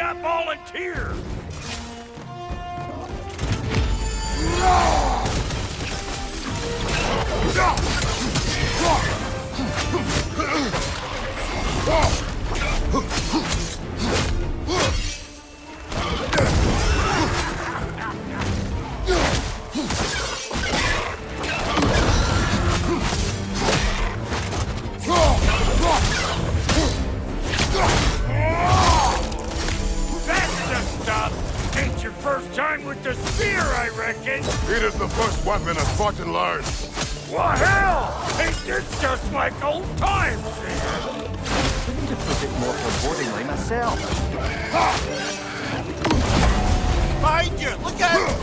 got volunteers! First time with the spear, I reckon. It is the first weapon I've fought and learned. Well, hell! Ain't this just like old times, man? I need to put it more forebodingly myself. Behind you! Look out!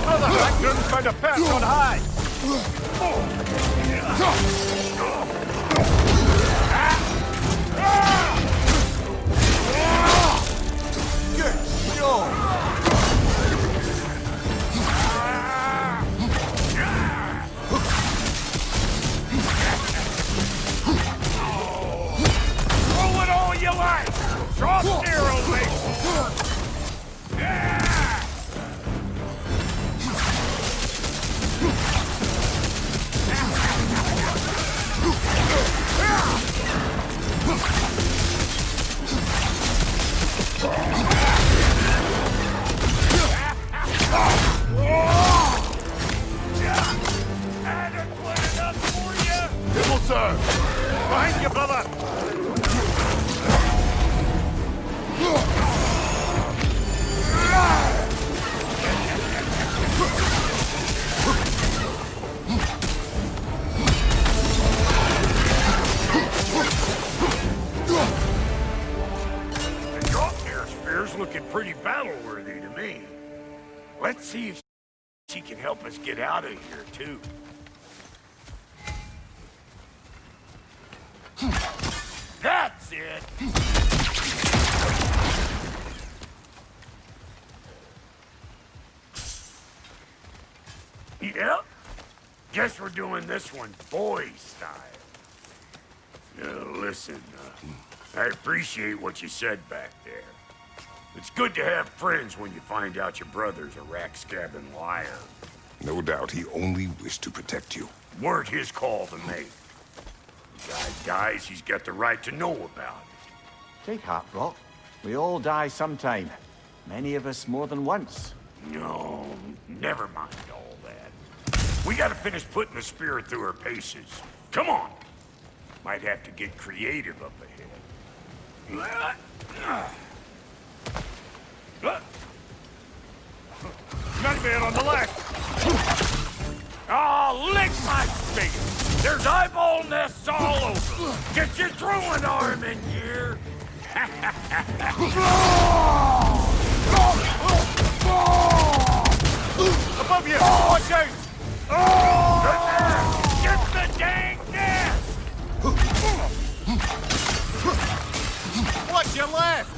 Oh, the raccoon found a perch on high! Good shot! Throw it all you like! Drop arrow, mate! It will serve. Behind you, brother! The Dropnir spear's looking pretty battle-worthy to me. Let's see if she can help us get out of here, too. That's it! Yep. Guess we're doing this one boy style. Listen, I appreciate what you said back there. It's good to have friends when you find out your brother's a rack-scabbing liar. No doubt he only wished to protect you. Weren't his call to make. The guy dies, he's got the right to know about it. Take heart, Brock. We all die sometime. Many of us more than once. No, never mind all that. We gotta finish putting the spirit through her paces. Come on! Might have to get creative up ahead. Nightmare on the left! Oh, lick my face! There's eyeball nests all over! Get your throwing arm in gear! Above you! Watch out! Get the dang nest! Watch your left!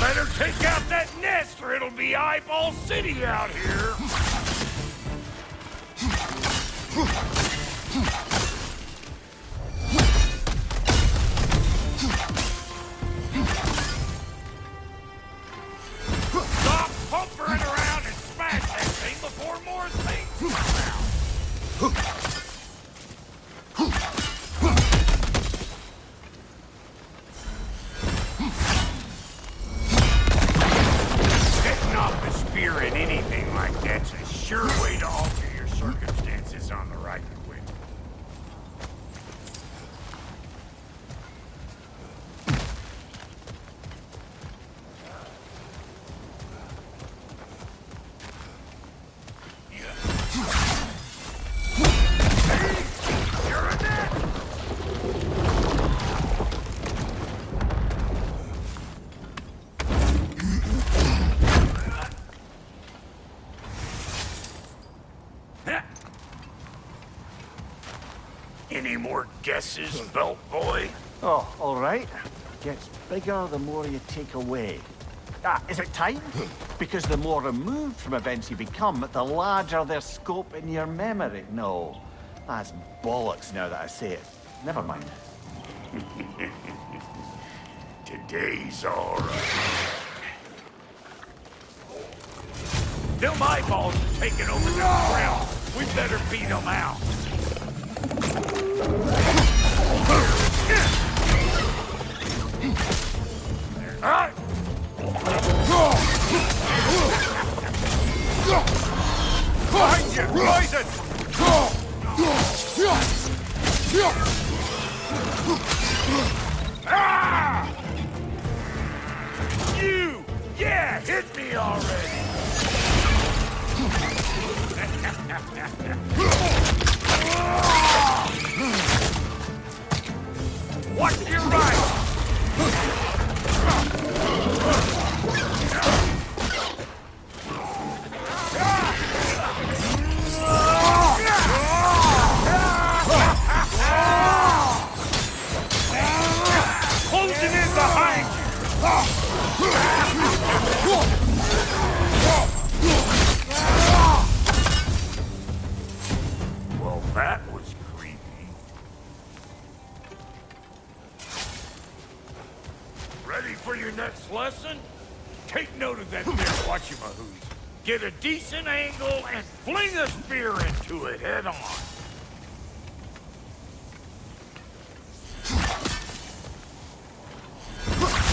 Better take out that nest or it'll be Eyeball City out here! Stop pumpering around and smash that thing before more things come out! Setting off the spear in anything like that's a sure way to alter your circumstances on the right quick. You're a net! Any more guesses, belt boy? Oh, all right. Gets bigger the more you take away. Is it time? Because the more removed from events you become, the larger their scope in your memory. No, that's bollocks now that I say it. Never mind. Today's all right. Till my balls are taking over the ground, we better beat them out. Behind you! Poison! Ah! You! Yeah, hit me already! Watch your right! Closing in behind you! Well, that was creepy. Ready for your next lesson? Take note of that there whatchamahoos. Get a decent angle and fling a spear into it head on.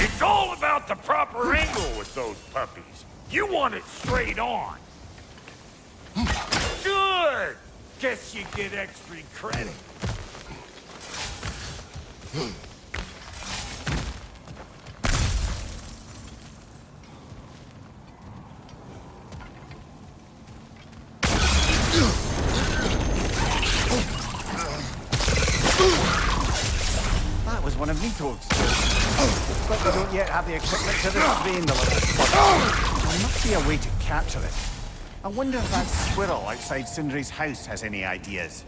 It's all about the proper angle with those puppies. You want it straight on. Good! Guess you get extra credit. That was one of Nito's skills. But we don't yet have the equipment to restrain the little spot. There must be a way to capture it. I wonder if that squirrel outside Sindri's house has any ideas.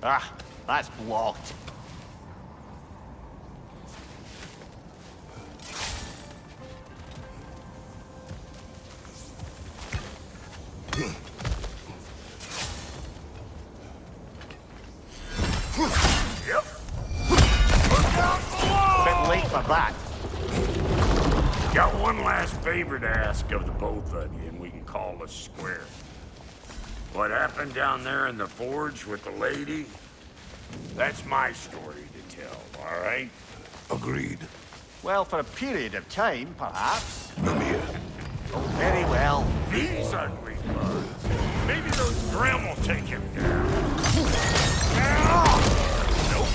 Ah, that's blocked. Yep. Bit late for that. Got one last favor to ask of the both of you, and we can call us square. What happened down there in the forge with the lady? That's my story to tell, all right? Agreed. Well, for a period of time, perhaps. Mimir. Oh, very well. These ugly bugs. Maybe those Grim will take him down. Nope.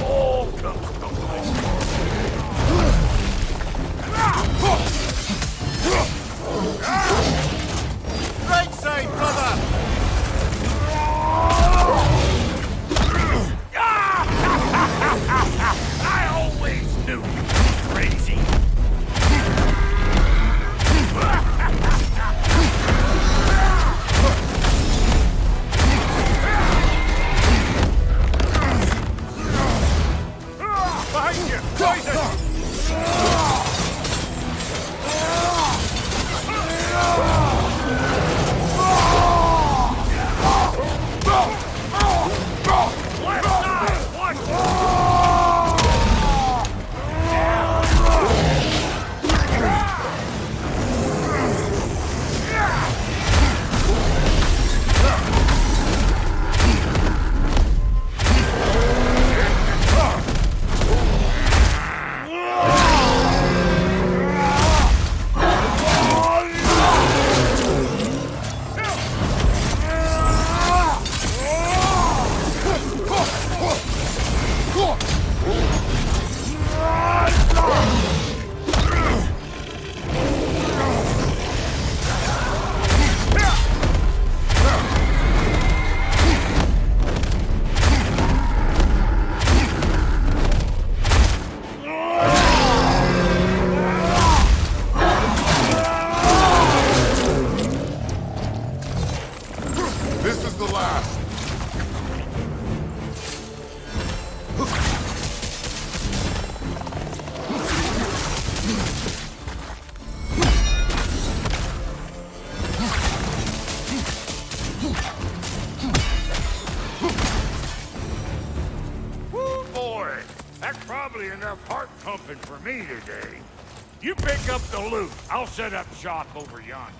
Oh, come Right side, brother! I always knew you were crazy. probably enough heart pumping for me today. You pick up the loot. I'll set up shop over yonder.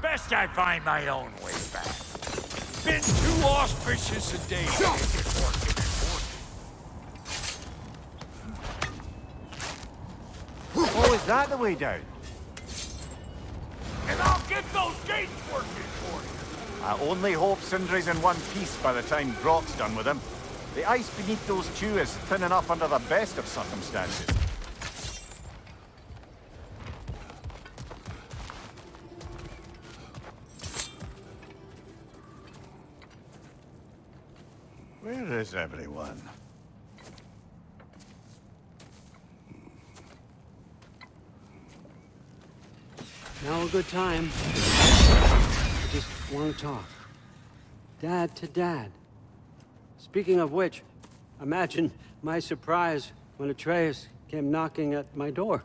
Best I find my own way back. Been too auspicious a day to make it working and working. Oh, is that the way down? And I'll get those gates working for you. I only hope Sindri's in one piece by the time Brock's done with him. The ice beneath those two is thin enough under the best of circumstances. Where is everyone? Now a good time. I just want to talk. Dad to Dad. Speaking of which, imagine my surprise when Atreus came knocking at my door.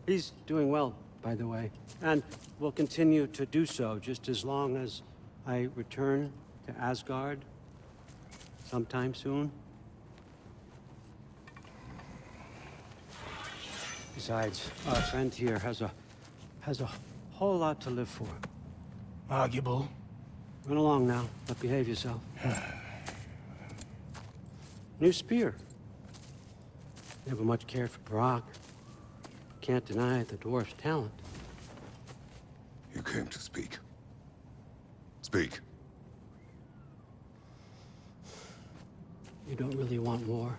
He's doing well, by the way, and will continue to do so just as long as I return to Asgard sometime soon. Besides, our friend here has a whole lot to live for. Arguable. Run along now, but behave yourself. New spear. Never much cared for Brock. Can't deny the dwarf's talent. You came to speak. Speak. You don't really want war,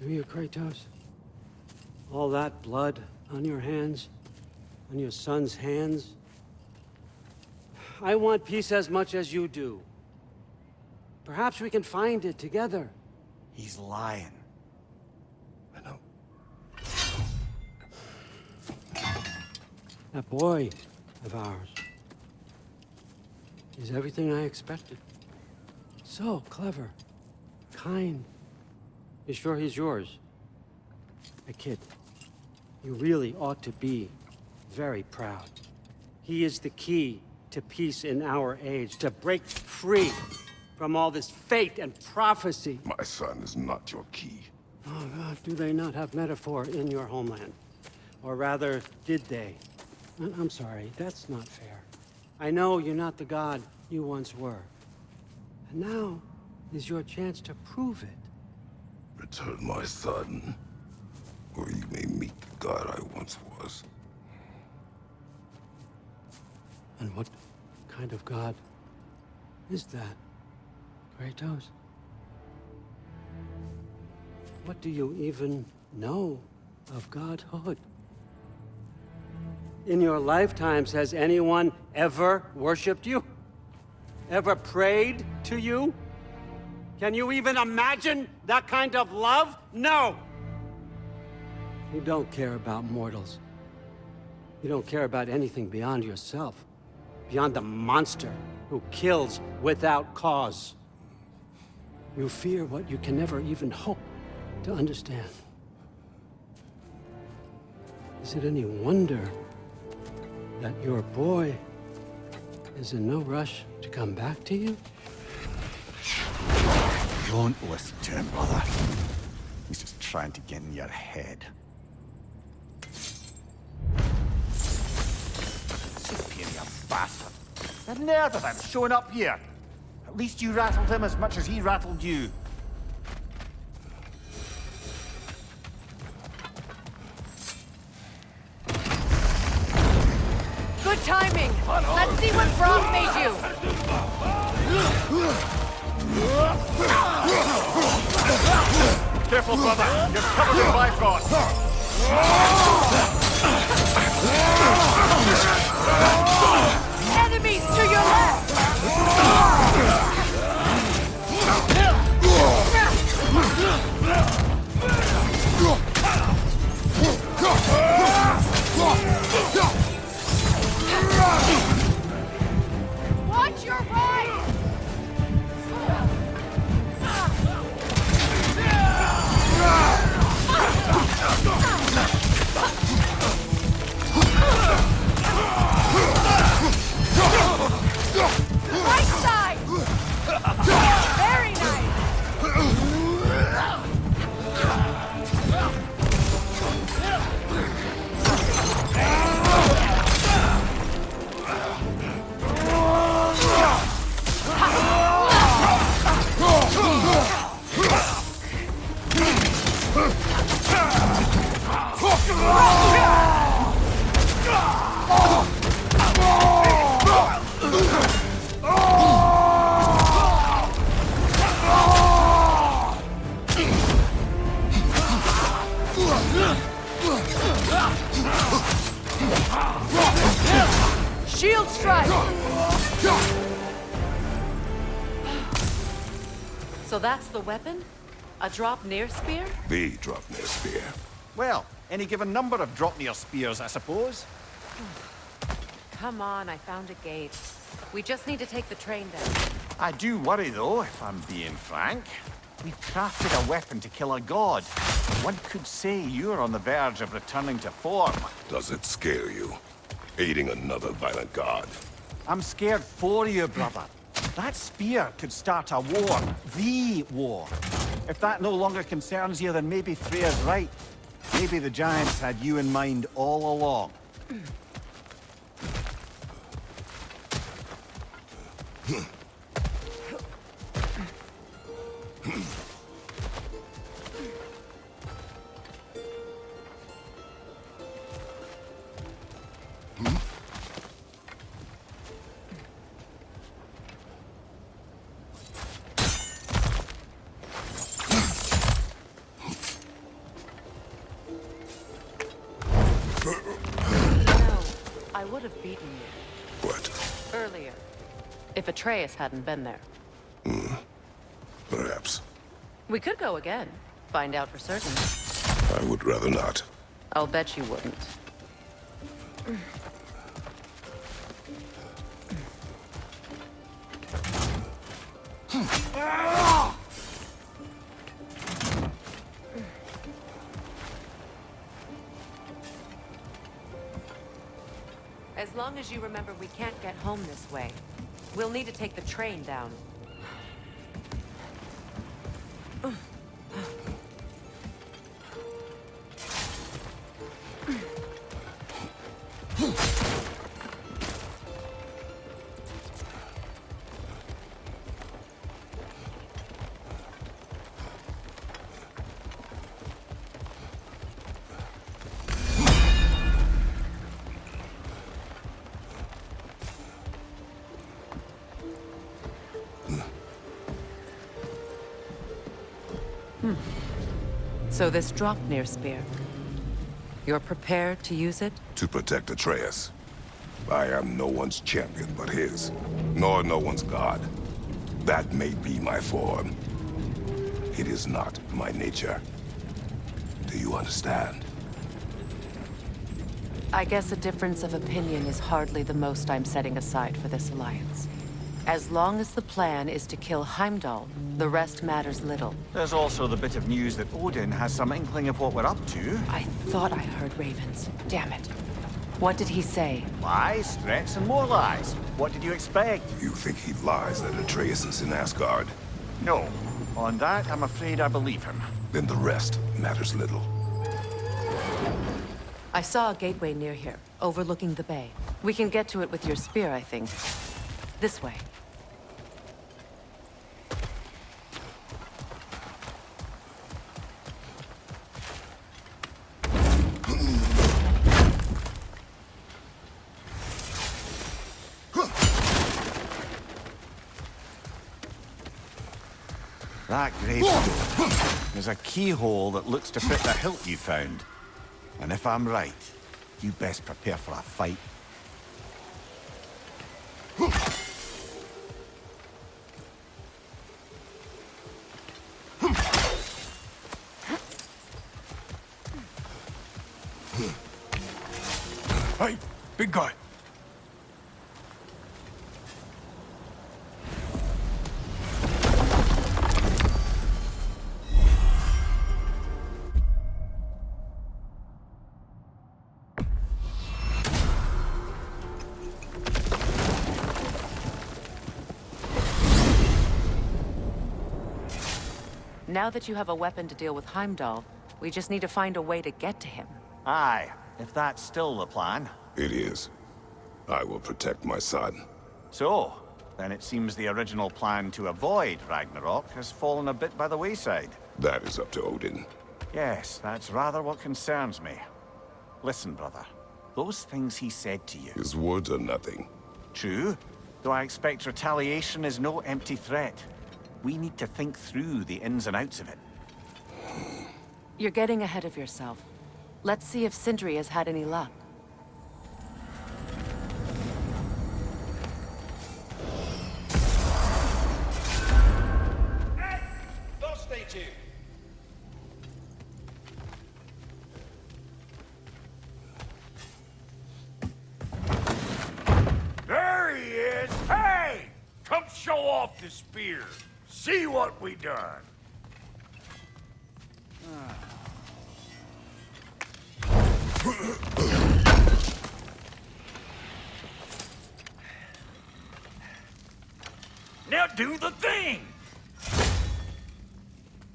do you, Kratos? All that blood on your hands, on your son's hands. I want peace as much as you do. Perhaps we can find it together. He's lying. I know. That boy of ours is everything I expected. So clever, kind. You sure he's yours? A kid. You really ought to be very proud. He is the key to peace in our age, to break free from all this fate and prophecy. My son is not your key. Oh God, do they not have metaphor in your homeland? Or rather, did they? I'm sorry, that's not fair. I know you're not the god you once were. And now is your chance to prove it. Return my son, or you may meet the god I once was. And what kind of god is that, Kratos? What do you even know of godhood? In your lifetimes, has anyone ever worshipped you? Ever prayed to you? Can you even imagine that kind of love? No! You don't care about mortals. You don't care about anything beyond yourself. Beyond the monster who kills without cause. You fear what you can never even hope to understand. Is it any wonder that your boy is in no rush to come back to you? Don't listen to him, brother. He's just trying to get in your head. Superior bastard. The nerve of him showing up here. At least you rattled him as much as he rattled you. Good timing. Let's see what Brock made you. Careful, brother. You're covered in Bifrost. Enemies to your left. Watch your right. So that's the weapon? A drop-near spear? The Draupnir spear. Well, any given number of Draupnir spears, I suppose. Come on, I found a gate. We just need to take the train down. I do worry, though, if I'm being frank. We've crafted a weapon to kill a god. One could say you're on the verge of returning to form. Does it scare you? Aiding another violent god? I'm scared for you, brother. That spear could start a war. The war. If that no longer concerns you, then maybe Freya's right. Maybe the Giants had you in mind all along. I would have beaten you What? earlier, if Atreus hadn't been there. Perhaps. We could go again, find out for certain. I would rather not. I'll bet you wouldn't. As long as you remember we can't get home this way, we'll need to take the train down. So this Draupnir spear, you're prepared to use it? To protect Atreus. I am no one's champion but his, nor no one's god. That may be my form. It is not my nature. Do you understand? I guess a difference of opinion is hardly the most I'm setting aside for this alliance. As long as the plan is to kill Heimdall, the rest matters little. There's also the bit of news that Odin has some inkling of what we're up to. I thought I heard ravens. Damn it. What did he say? Lies, threats, and more lies. What did you expect? You think he lies that Atreus is in Asgard? No. On that, I'm afraid I believe him. Then the rest matters little. I saw a gateway near here, overlooking the bay. We can get to it with your spear, I think. This way. That gravestone is a keyhole that looks to fit the hilt you found. And if I'm right, you best prepare for a fight. Hey, big guy. Now that you have a weapon to deal with Heimdall, we just need to find a way to get to him. Aye, if that's still the plan. It is. I will protect my son. So, then it seems the original plan to avoid Ragnarok has fallen a bit by the wayside. That is up to Odin. Yes, that's rather what concerns me. Listen, brother. Those things he said to you. His words are nothing. True, though I expect retaliation is no empty threat. We need to think through the ins and outs of it. You're getting ahead of yourself. Let's see if Sindri has had any luck. to. There he is! Hey! Come show off the spear. See what we done. Now do the thing!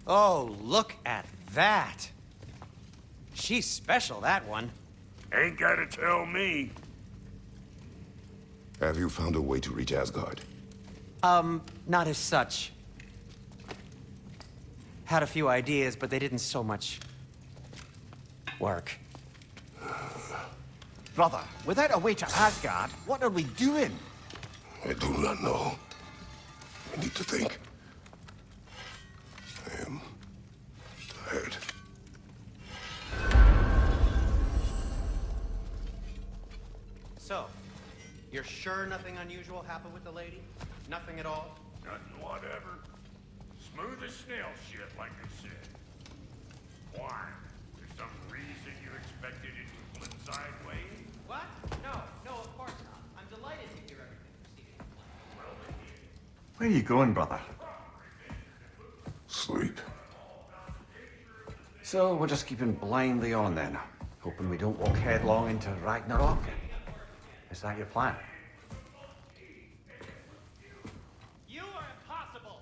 Oh, look at that. She's special, that one. Ain't gotta tell me. Have you found a way to reach Asgard? Not as such. Had a few ideas, but they didn't so much work. Brother, without a way to Asgard, what are we doing? I do not know. I need to think. I am tired. So, you're sure nothing unusual happened with the lady? Nothing at all? Nothing whatever. Smooth as snail shit, like I said. Why? There's some reason you expected it to flip sideways? What? No, of course not. I'm delighted to hear everything proceeding to plan. Where are you going, brother? Sleep. So we're just keeping blindly on then, hoping we don't walk headlong into Ragnarok. Is that your plan? You are impossible!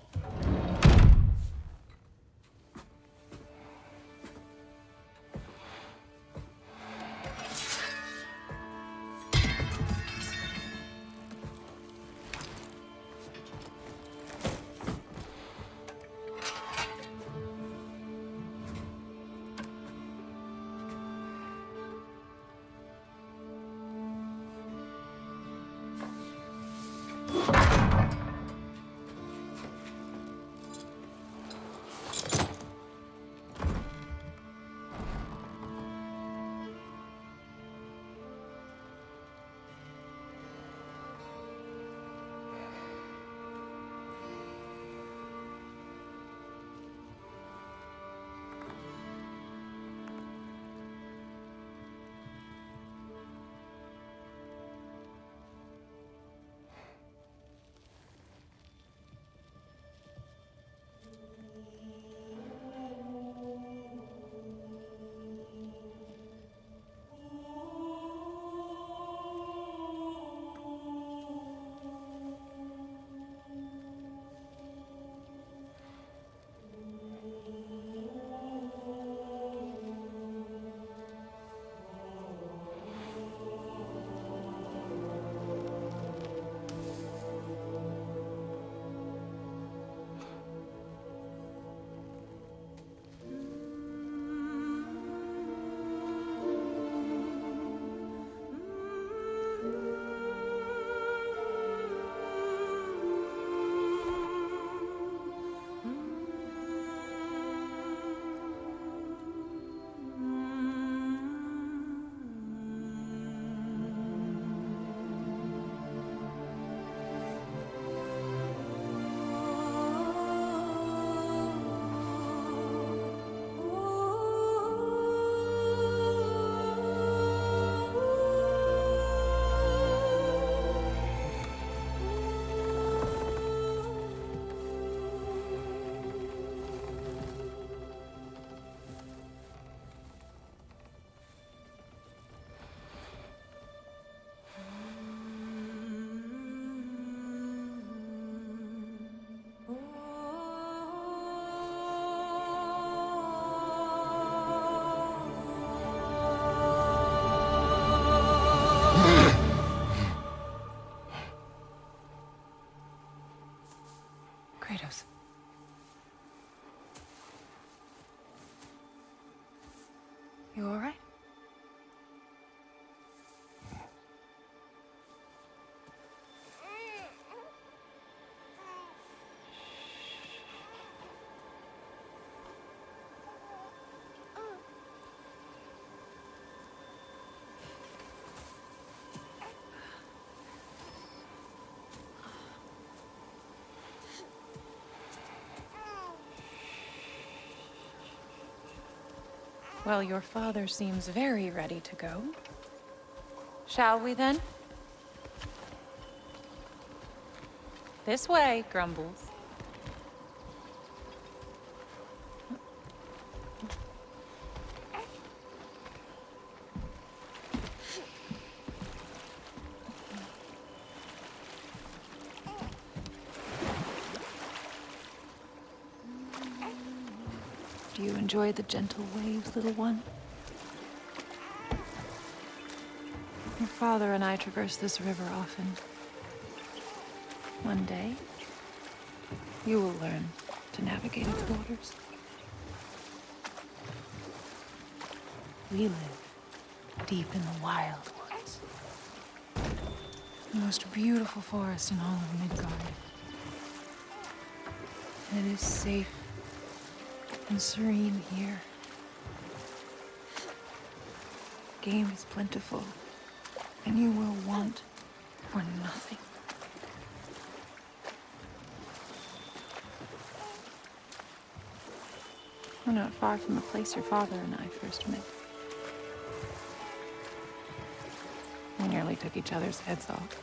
Kratos. You all right? Well, your father seems very ready to go. Shall we then? This way, Grumbles. Do you enjoy the gentle waves, little one? Your father and I traverse this river often. One day, you will learn to navigate its waters. We live deep in the wild woods. The most beautiful forest in all of Midgard. And it is safe and serene here. Game is plentiful, and you will want for nothing. We're not far from the place your father and I first met. We nearly took each other's heads off.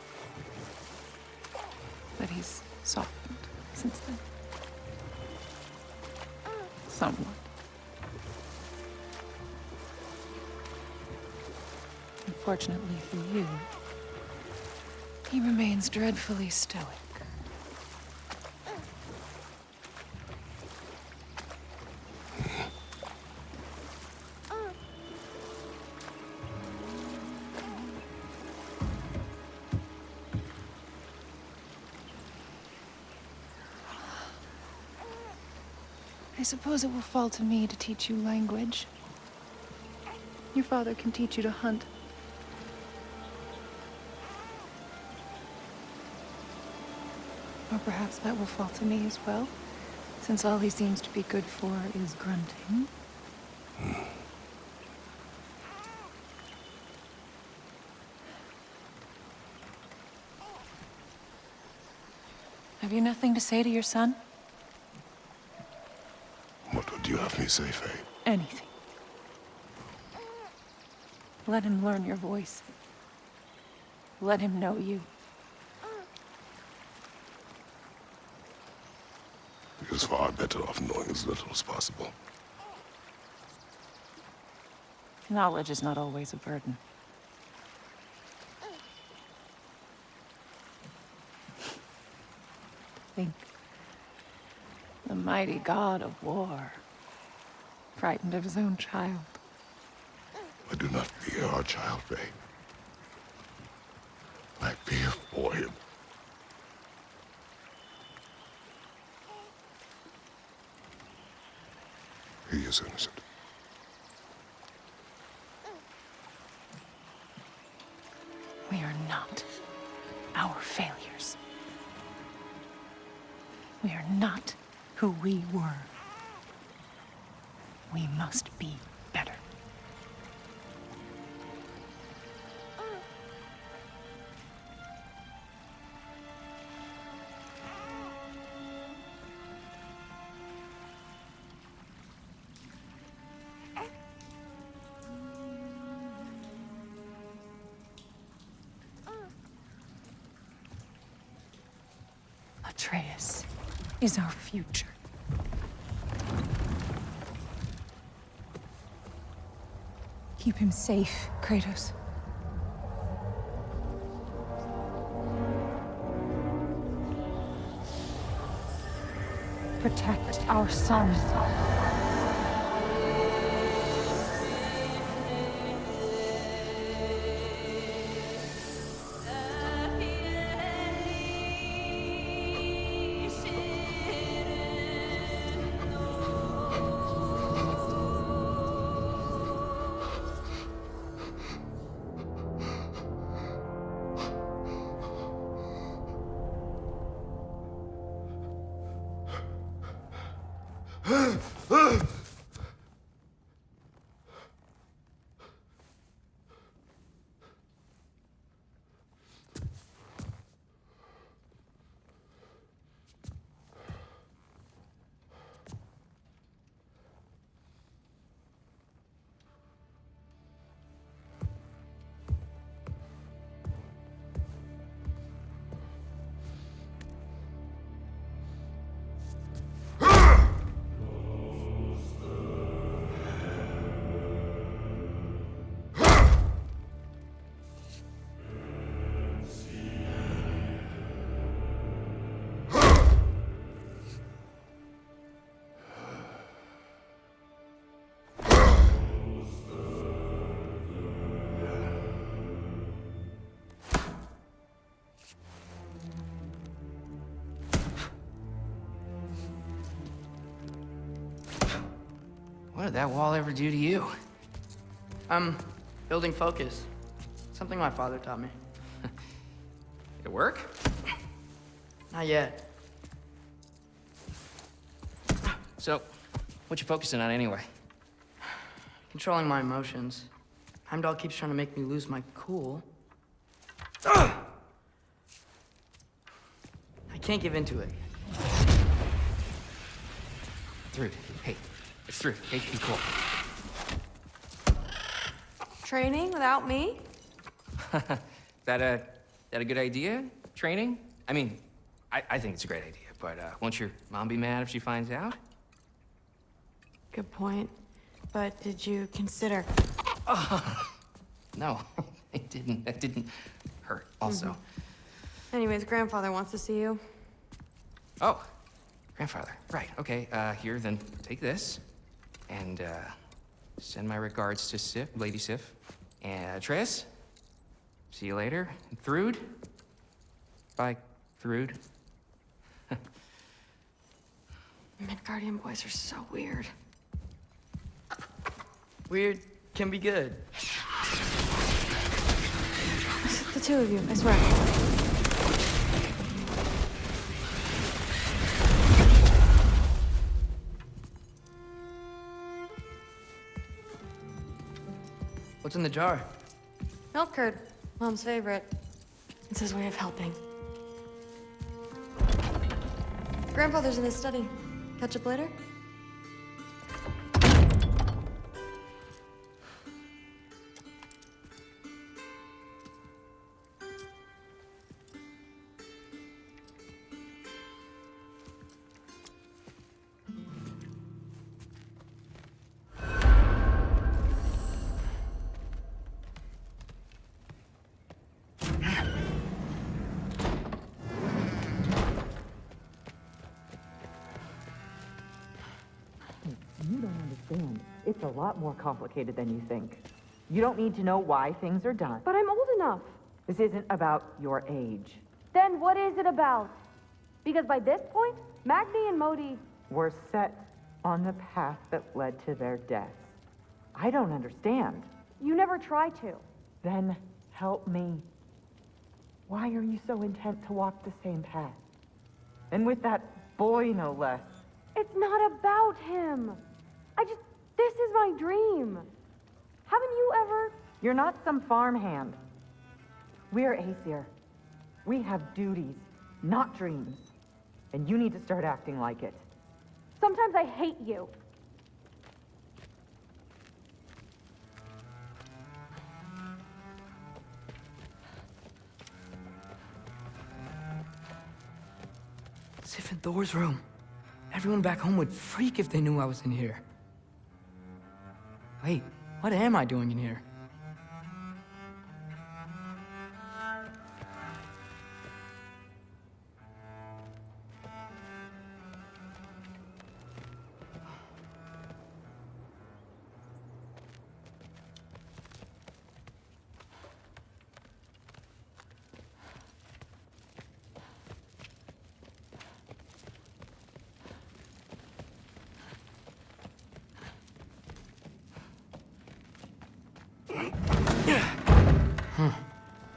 But he's softened since then. Somewhat. Unfortunately for you, he remains dreadfully stoic. I suppose it will fall to me to teach you language. Your father can teach you to hunt. Or perhaps that will fall to me as well, since all he seems to be good for is grunting. Have you nothing to say to your son? What would you have me say, Faye? Anything. Let him learn your voice. Let him know you. He is far better off knowing as little as possible. Knowledge is not always a burden. Think. The mighty god of war, frightened of his own child. I do not fear our child, Faye. I fear for him. He is innocent. We are not our failures. We are not who we were. We must be better. Atreus is our future. Keep him safe, Kratos. Protect our son. What did that wall ever do to you? Building focus. Something my father taught me. Did it work? Not yet. So, what you focusing on anyway? Controlling my emotions. Heimdall keeps trying to make me lose my cool. I can't give in to it. Through. Hey, it's through. Hey, be cool. Training without me? That a good idea? Training? I mean, I think it's a great idea, but won't your mom be mad if she finds out? Good point. But did you consider... No, it didn't. That didn't hurt, also. Anyways, grandfather wants to see you. Oh, grandfather. Right, okay. Here, then take this. And, send my regards to Sif, Lady Sif. And Atreus. See you later. And Thrud. Bye, Thrud. Midgardian boys are so weird. Weird can be good. The two of you, I swear. What's in the jar? Milk curd, Mom's favorite. It's his way of helping. Grandfather's in his study. Catch up later? You don't understand. It's a lot more complicated than you think. You don't need to know why things are done. But I'm old enough. This isn't about your age. Then what is it about? Because by this point, Magni and Modi... We're set on the path that led to their deaths. I don't understand. You never try to. Then help me. Why are you so intent to walk the same path? And with that boy, no less. It's not about him. This is my dream. Haven't you ever... You're not some farmhand. We're Aesir. We have duties, not dreams. And you need to start acting like it. Sometimes I hate you. Sif and Thor's room. Everyone back home would freak if they knew I was in here. Wait, what am I doing in here?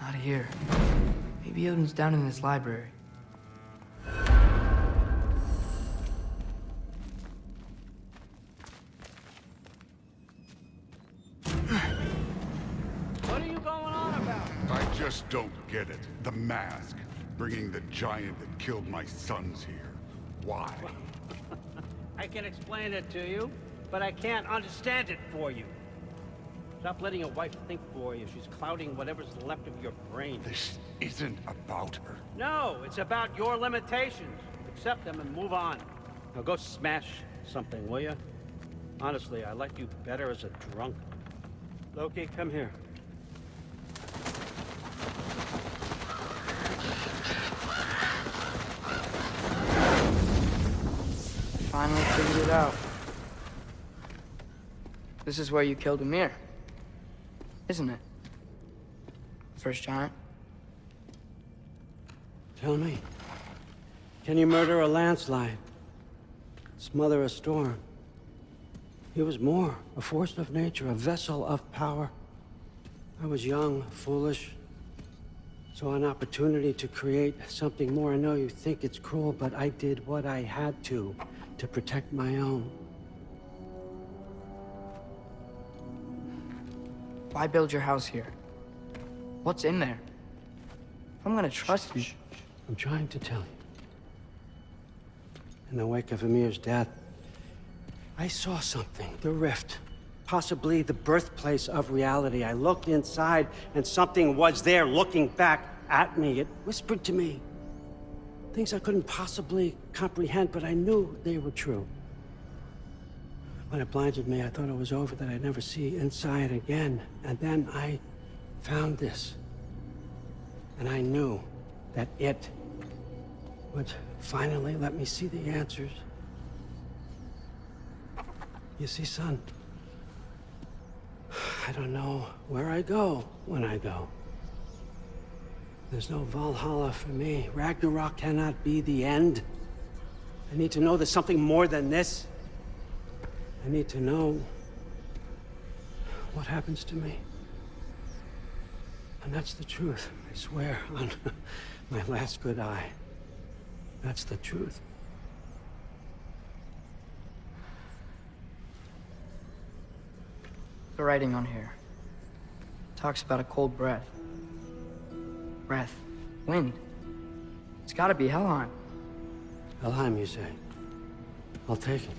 Not here. Maybe Odin's down in this library. What are you going on about? I just don't get it. The mask. Bringing the giant that killed my sons here. Why? I can explain it to you, but I can't understand it for you. Stop letting your wife think for you. She's clouding whatever's left of your brain. This isn't about her. No, it's about your limitations. Accept them and move on. Now go smash something, will you? Honestly, I like you better as a drunk. Loki, come here. Finally figured it out. This is where you killed Ymir. Isn't it? First giant. Tell me, can you murder a landslide? Smother a storm? He was more, a force of nature, a vessel of power. I was young, foolish, saw an opportunity to create something more. I know you think it's cruel, but I did what I had to protect my own. Why build your house here? What's in there? I'm gonna trust you. I'm trying to tell you. In the wake of Amir's death, I saw something, the rift, possibly the birthplace of reality. I looked inside and something was there looking back at me. It whispered to me things I couldn't possibly comprehend, but I knew they were true. When it blinded me, I thought it was over, that I'd never see inside again. And then I found this. And I knew that it would finally let me see the answers. You see, son, I don't know where I go when I go. There's no Valhalla for me. Ragnarok cannot be the end. I need to know there's something more than this. I need to know what happens to me. And that's the truth, I swear, on my last good eye. That's the truth. The writing on here talks about a cold breath. Breath. Wind. It's gotta be Helheim. Helheim, you say? I'll take it.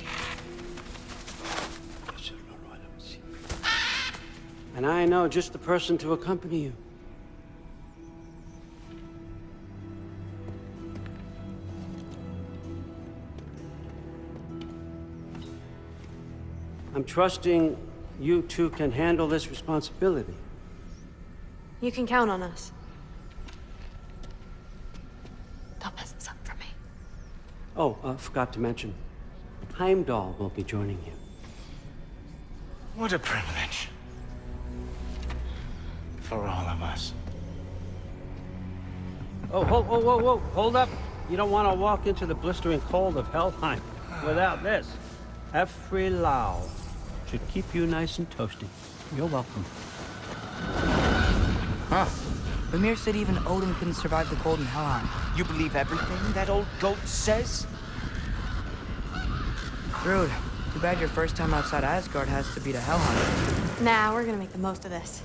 And I know just the person to accompany you. I'm trusting you two can handle this responsibility. You can count on us. Don't mess this up for me. Oh, forgot to mention, Heimdall will be joining you. What a privilege. For all of us. Oh, whoa, hold up. You don't want to walk into the blistering cold of Helheim without this. Efrilau should keep you nice and toasty. You're welcome. Huh. Amir said even Odin couldn't survive the cold in Helheim. You believe everything that old goat says? Rude. Too bad your first time outside Asgard has to be to Helheim. Nah, we're gonna make the most of this.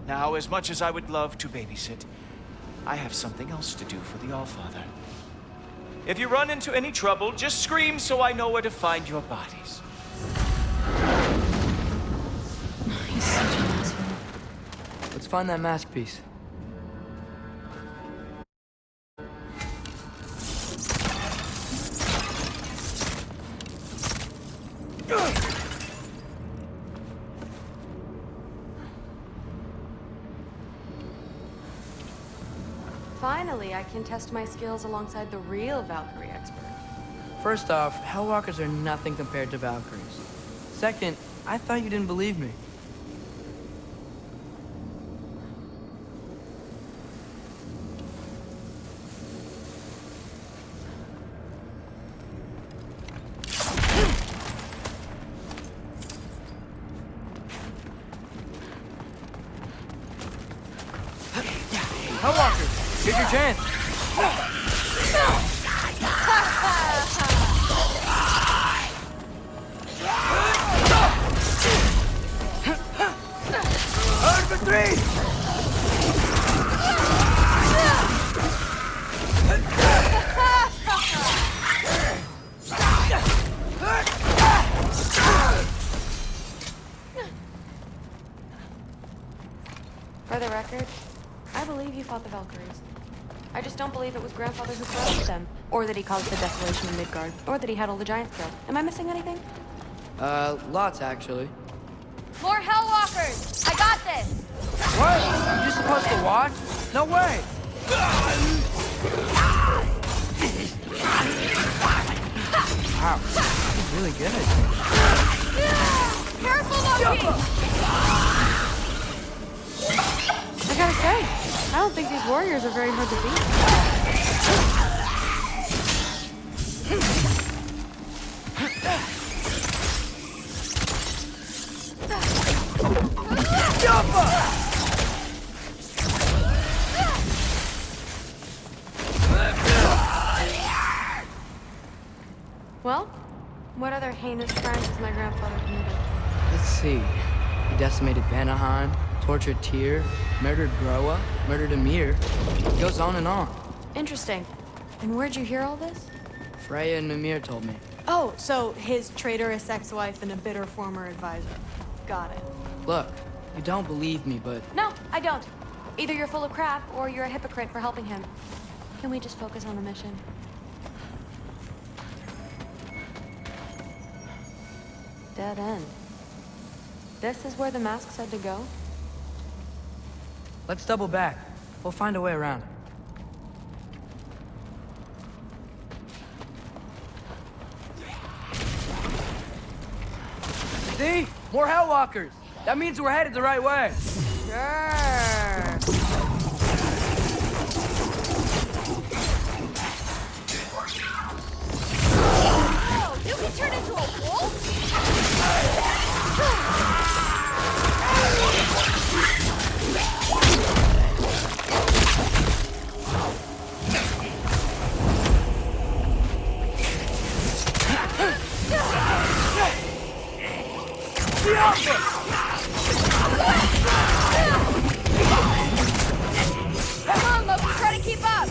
Now, as much as I would love to babysit, I have something else to do for the Allfather. If you run into any trouble, just scream so I know where to find your bodies. He's such an asshole. Let's find that mask piece. Finally, I can test my skills alongside the real Valkyrie expert. First off, Hellwalkers are nothing compared to Valkyries. Second, I thought you didn't believe me. Hellwalkers, here's your chance. For three! For the record, I believe you fought the Valkyries. I just don't believe it was Grandfather who corrupted them, or that he caused the desolation in Midgard, or that he had all the giants killed. Am I missing anything? Lots actually. More Hellwalkers! I got this! What? You're just supposed to watch? No way! Wow, he's really good. Careful, Loki! I gotta say, I don't think these warriors are very hard to beat. Well, what other heinous crimes has my grandfather committed? Let's see. He decimated Vanaheim, tortured Tyr, murdered Groa, murdered Emir. It goes on and on. Interesting. And where'd you hear all this? Freya and Emir told me. Oh, so his traitorous ex-wife and a bitter former advisor. Got it. Look, you don't believe me, but... No, I don't. Either you're full of crap, or you're a hypocrite for helping him. Can we just focus on the mission? Dead end. This is where the mask said to go? Let's double back. We'll find a way around. See? More Hellwalkers! That means we're headed the right way! Sure. Oh, you can turn into a wolf? Come on, Loki, try to keep up!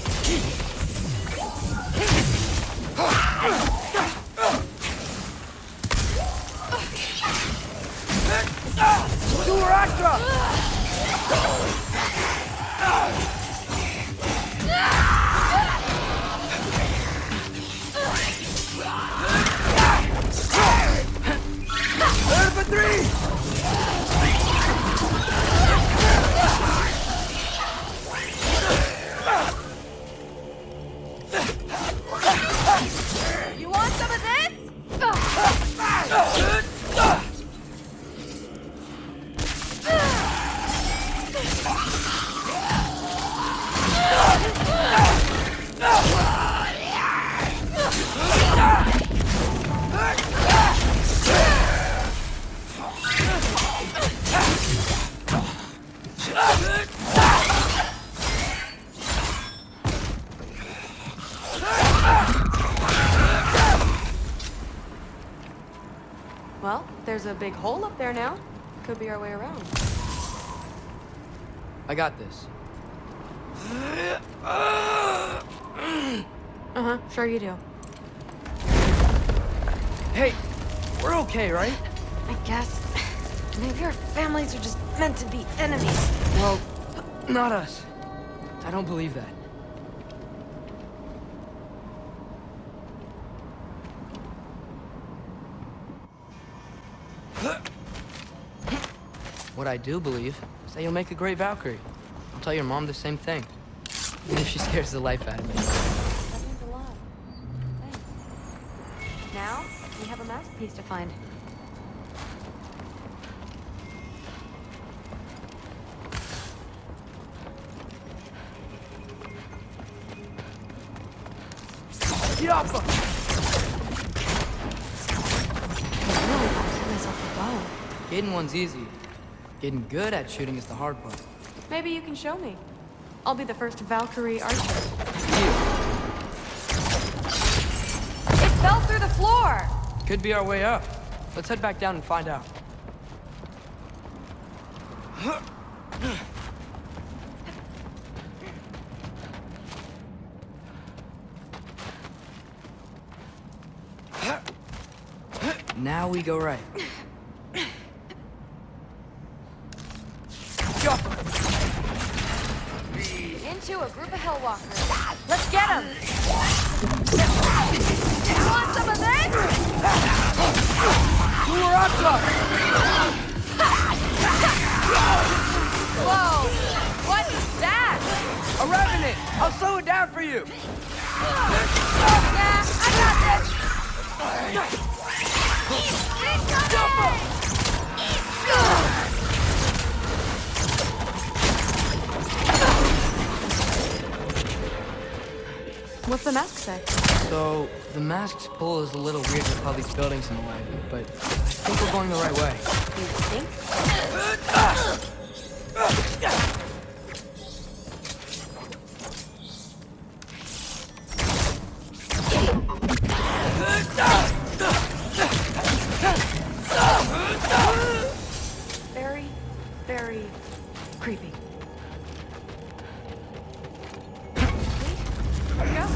You want some of this? Well, there's a big hole up there now. Could be our way around. I got this. Uh-huh, sure you do. Hey, we're okay, right? I guess. Maybe our families are just meant to be enemies. Well, not us. I don't believe that. What I do believe is that you'll make a great Valkyrie. I'll tell your mom the same thing. Even if she scares the life out of me. That means a lot. Thanks. Now, we have a masterpiece to find. Get off him! I really got myself a bow. Getting one's easy. Getting good at shooting is the hard part. Maybe you can show me. I'll be the first Valkyrie archer. It fell through the floor! Could be our way up. Let's head back down and find out. Now we go right. Into a group of Hellwalkers. Let's get them! You want some of this? Whoa! What is that? A revenant! I'll slow it down for you! Yeah, I got this! What's the mask say? So, the mask's pull is a little weird with all these buildings in the way, but I think we're going the right way. You think? Very, very creepy. Here we go.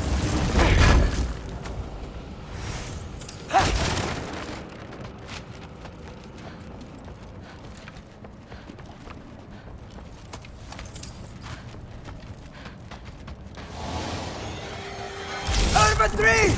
Number 3!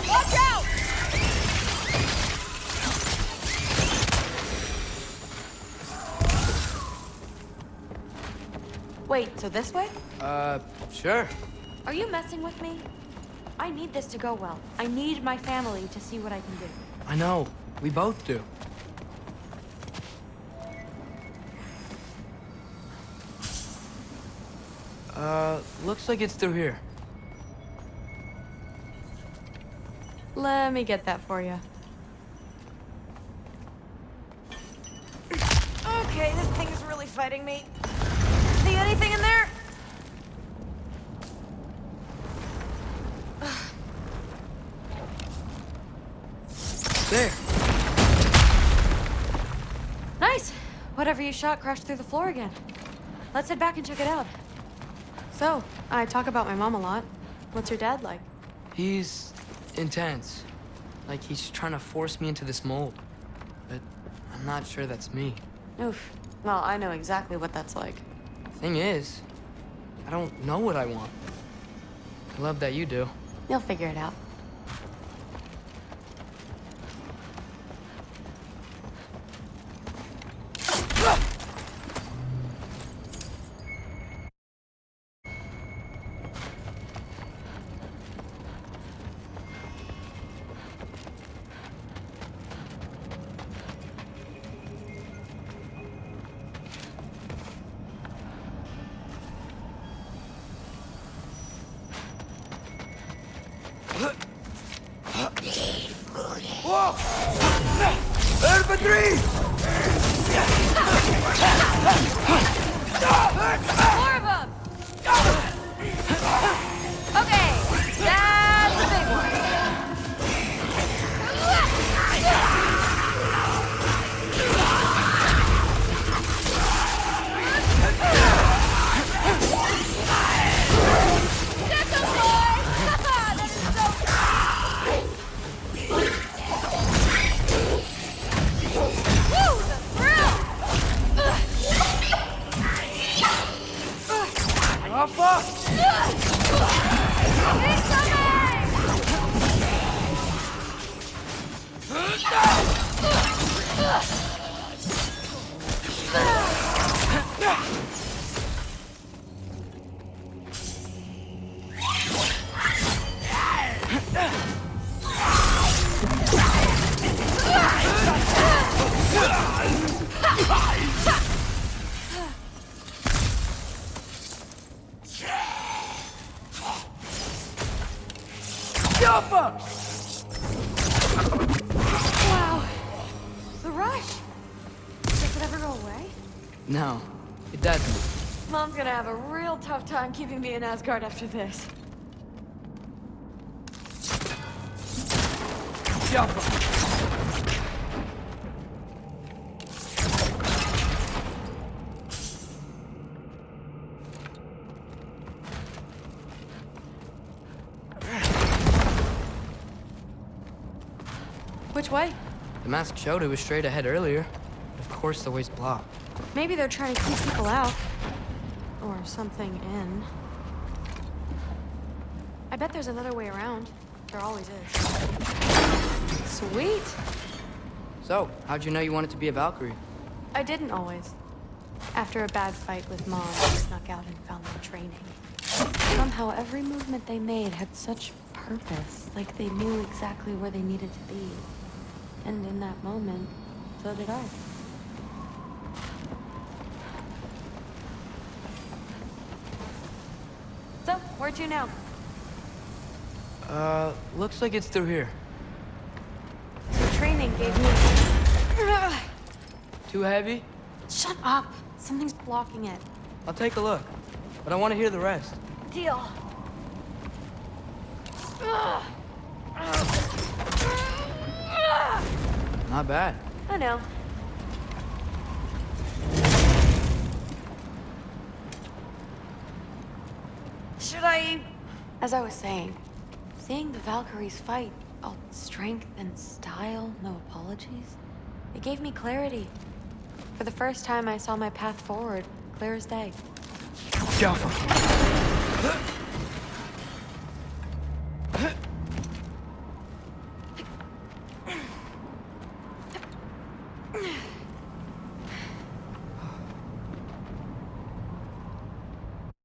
Watch out! Wait, so this way? Sure. Are you messing with me? I need this to go well. I need my family to see what I can do. I know. We both do. Looks like it's through here. Let me get that for you. Okay, this thing is really fighting me. See anything in there? There. Nice! Whatever you shot crashed through the floor again. Let's head back and check it out. So, I talk about my mom a lot. What's your dad like? He's intense. Like he's trying to force me into this mold. But I'm not sure that's me. Oof. Well, I know exactly what that's like. Thing is, I don't know what I want. I love that you do. You'll figure it out. Whoa! Number 3! More of them! Okay, that's the big one. Get them, boy! That is so Woo! The thrill! Alpha! Wow. The rush. Does it ever go away? No, it doesn't. Mom's gonna have a real tough time keeping me in Asgard after this. Which way? The mask showed it was straight ahead earlier. Of course the way's blocked. Maybe they're trying to keep people out. Or something in. I bet there's another way around. There always is. Sweet! So, how'd you know you wanted to be a Valkyrie? I didn't always. After a bad fight with Mom, I snuck out and found them training. Somehow every movement they made had such purpose, like they knew exactly where they needed to be. And in that moment, so did I. Where to now? Looks like it's through here. So training gave me... Too heavy? Shut up! Something's blocking it. I'll take a look, but I want to hear the rest. Deal. Not bad. I know. Should I... As I was saying, seeing the Valkyries fight, all strength and style, no apologies, it gave me clarity. For the first time, I saw my path forward, clear as day. Jump.